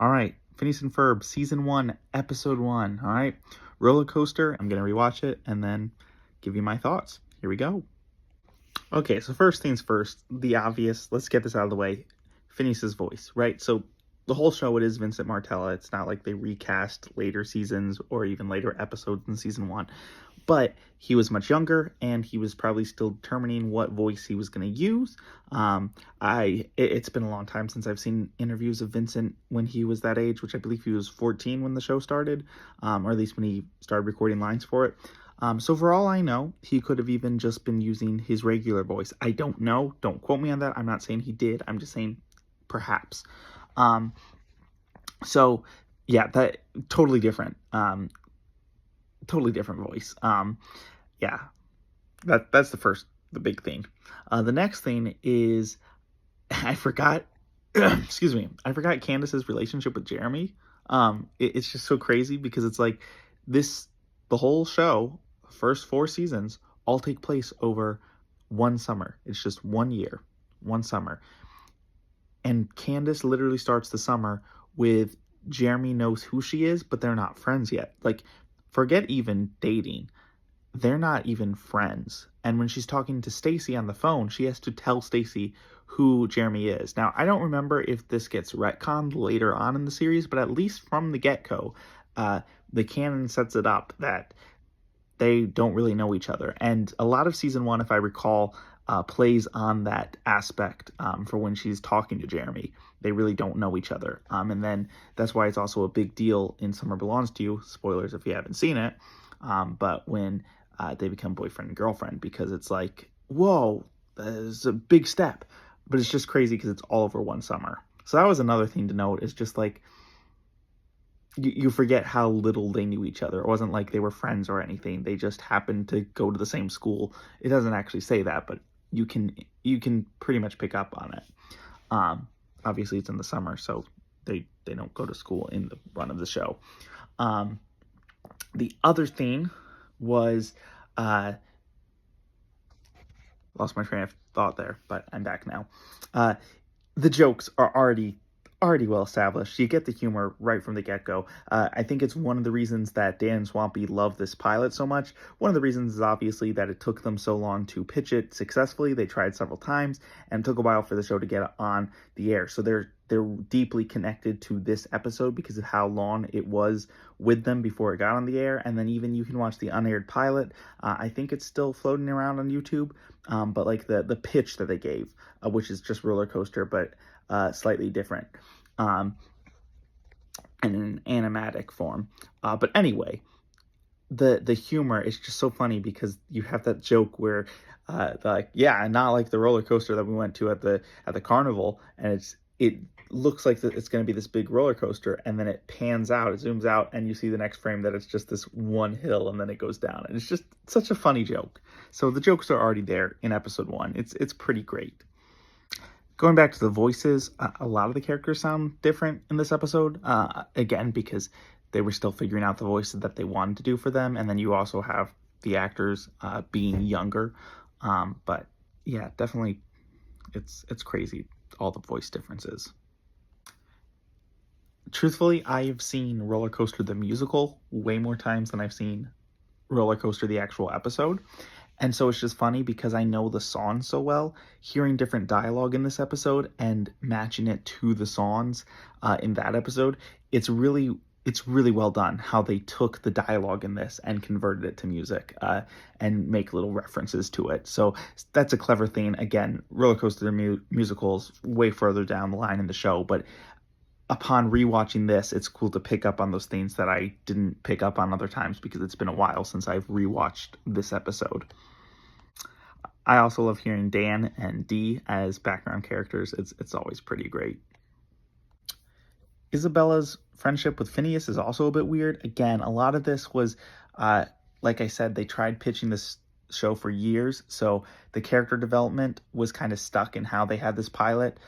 All right, Phineas and Ferb, Season 1, Episode 1. All right, Rollercoaster. I'm going to rewatch it and then give you my thoughts. Here we go. Okay, so first things first, the obvious. Let's get this out of the way. Phineas's voice, right? So the whole show, it is Vincent Martella. It's not like they recast later seasons or even later episodes in Season 1. But he was much younger, and he was probably still determining what voice he was going to use. It's been a long time since I've seen interviews of Vincent when he was that age, which I believe he was 14 when the show started, or at least when he started recording lines for it. So for all I know, he could have even just been using his regular voice. I don't know. Don't quote me on that. I'm not saying he did. I'm just saying perhaps. Um, so yeah, that totally different. Totally different voice. Yeah, that's the big thing. The next thing is I forgot. Excuse me. I forgot Candace's relationship with Jeremy. It's just so crazy because it's like this. The whole show, first 4 seasons, all take place over one summer. It's just 1 year, one summer, and Candace literally starts the summer with Jeremy knows who she is, but they're not friends yet. Like, forget even dating. They're not even friends. And when she's talking to Stacy on the phone, she has to tell Stacy who Jeremy is. Now, I don't remember if this gets retconned later on in the series, but at least from the get-go, the canon sets it up that they don't really know each other. And a lot of season 1, if I recall, plays on that aspect for when she's talking to Jeremy. They really don't know each other. And then that's why it's also a big deal in Summer Belongs to You. Spoilers if you haven't seen it. But when they become boyfriend and girlfriend, because it's like, whoa, that is a big step. But it's just crazy because it's all over one summer. So that was another thing to note, is just like, you forget how little they knew each other. It wasn't like they were friends or anything. They just happened to go to the same school. It doesn't actually say that, but you can pretty much pick up on it. Obviously, it's in the summer, so they don't go to school in the run of the show. The other thing was, lost my train of thought there, but I'm back now. The jokes are already well established. You get the humor right from the get-go. I think it's one of the reasons that Dan and Swampy love this pilot so much. One of the reasons is obviously that it took them so long to pitch it successfully. They tried several times, and it took a while for the show to get on the air. So they're deeply connected to this episode because of how long it was with them before it got on the air. And then even you can watch the unaired pilot. I think it's still floating around on YouTube, but like the pitch that they gave, which is just Rollercoaster, but slightly different, and in an animatic form. But anyway, the humor is just so funny because you have that joke where, like, yeah, not like the roller coaster that we went to at the carnival, and it looks like it's going to be this big roller coaster, and then it pans out, it zooms out, and you see the next frame that it's just this one hill, and then it goes down, and it's just such a funny joke. So the jokes are already there in episode 1. It's pretty great. Going back to the voices, a lot of the characters sound different in this episode, again, because they were still figuring out the voices that they wanted to do for them, and then you also have the actors being younger. But yeah, definitely, it's crazy, all the voice differences. Truthfully, I've seen Rollercoaster the musical way more times than I've seen Rollercoaster the actual episode. And so it's just funny because I know the song so well, hearing different dialogue in this episode and matching it to the songs in that episode, it's really well done how they took the dialogue in this and converted it to music and make little references to it. So that's a clever thing. Again, Rollercoaster the musicals way further down the line in the show, but upon rewatching this, it's cool to pick up on those things that I didn't pick up on other times because it's been a while since I've rewatched this episode. I also love hearing Dan and Dee as background characters. It's always pretty great. Isabella's friendship with Phineas is also a bit weird. Again, a lot of this was, like I said, they tried pitching this show for years, so the character development was kind of stuck in how they had this pilot.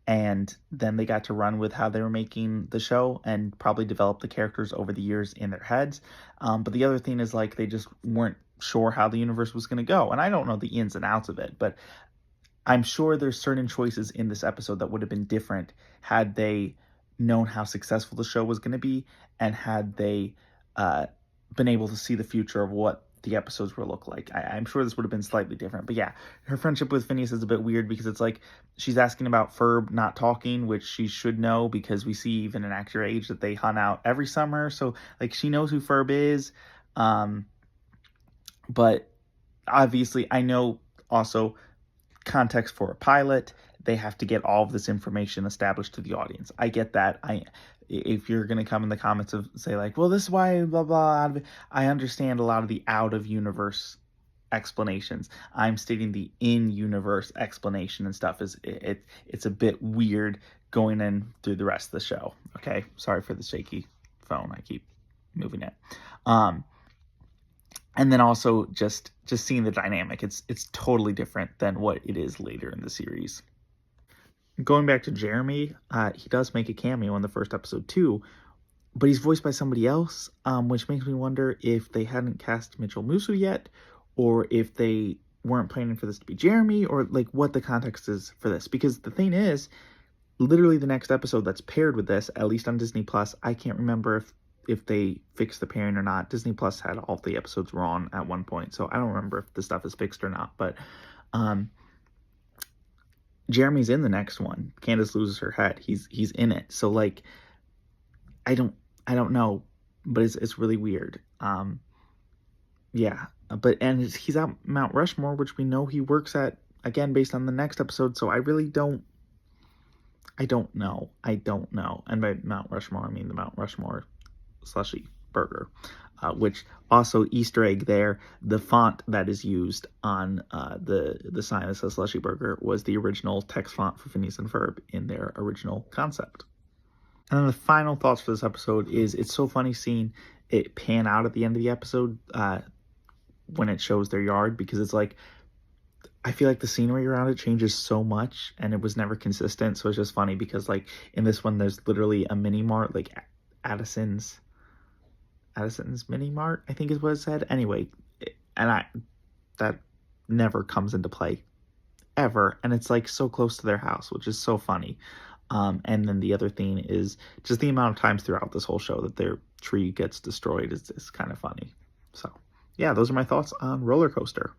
And then they got to run with how they were making the show and probably develop the characters over the years in their heads. But the other thing is, like, they just weren't sure how the universe was going to go. And I don't know the ins and outs of it, but I'm sure there's certain choices in this episode that would have been different had they known how successful the show was going to be, and had they been able to see the future of what the episodes will look like, I'm sure this would have been slightly different. But yeah, her friendship with Phineas is a bit weird because it's like she's asking about Ferb not talking, which she should know because we see even in Act Your Age that they hunt out every summer. So like she knows who Ferb is. But obviously I know also context for a pilot, they have to get all of this information established to the audience. I get that. If you're going to come in the comments of say like, well, this is why blah blah, I understand a lot of the out of universe explanations. I'm stating the in universe explanation and stuff is it's a bit weird going in through the rest of the show. Okay, sorry for the shaky phone. I keep moving it. And then also just seeing the dynamic, it's totally different than what it is later in the series. Going back to Jeremy, he does make a cameo in the first episode too, but he's voiced by somebody else, which makes me wonder if they hadn't cast Mitchell Musso yet, or if they weren't planning for this to be Jeremy, or like what the context is for this. Because the thing is, literally the next episode that's paired with this, at least on Disney Plus, I can't remember if they fixed the pairing or not. Disney Plus had all the episodes were on at one point, so I don't remember if the stuff is fixed or not. But Jeremy's in the next one. Candace loses her head. He's in it. So like, I don't know, but it's really weird. Yeah, but and he's at Mount Rushmore, which we know he works at again based on the next episode. So I really don't. I don't know. And by Mount Rushmore, I mean the Mount Rushmore slushy burger, which also Easter egg there. The font that is used on the sign that says slushy burger was the original text font for Phineas and Ferb in their original concept. And then the final thoughts for this episode is it's so funny seeing it pan out at the end of the episode when it shows their yard, because it's like I feel like the scenery around it changes so much and it was never consistent. So it's just funny because like in this one there's literally a mini mart, like Addison's mini mart, I think is what it said. Anyway, and that never comes into play ever, and it's like so close to their house, which is so funny. And then the other thing is just the amount of times throughout this whole show that their tree gets destroyed is kind of funny. So yeah, those are my thoughts on Roller Coaster.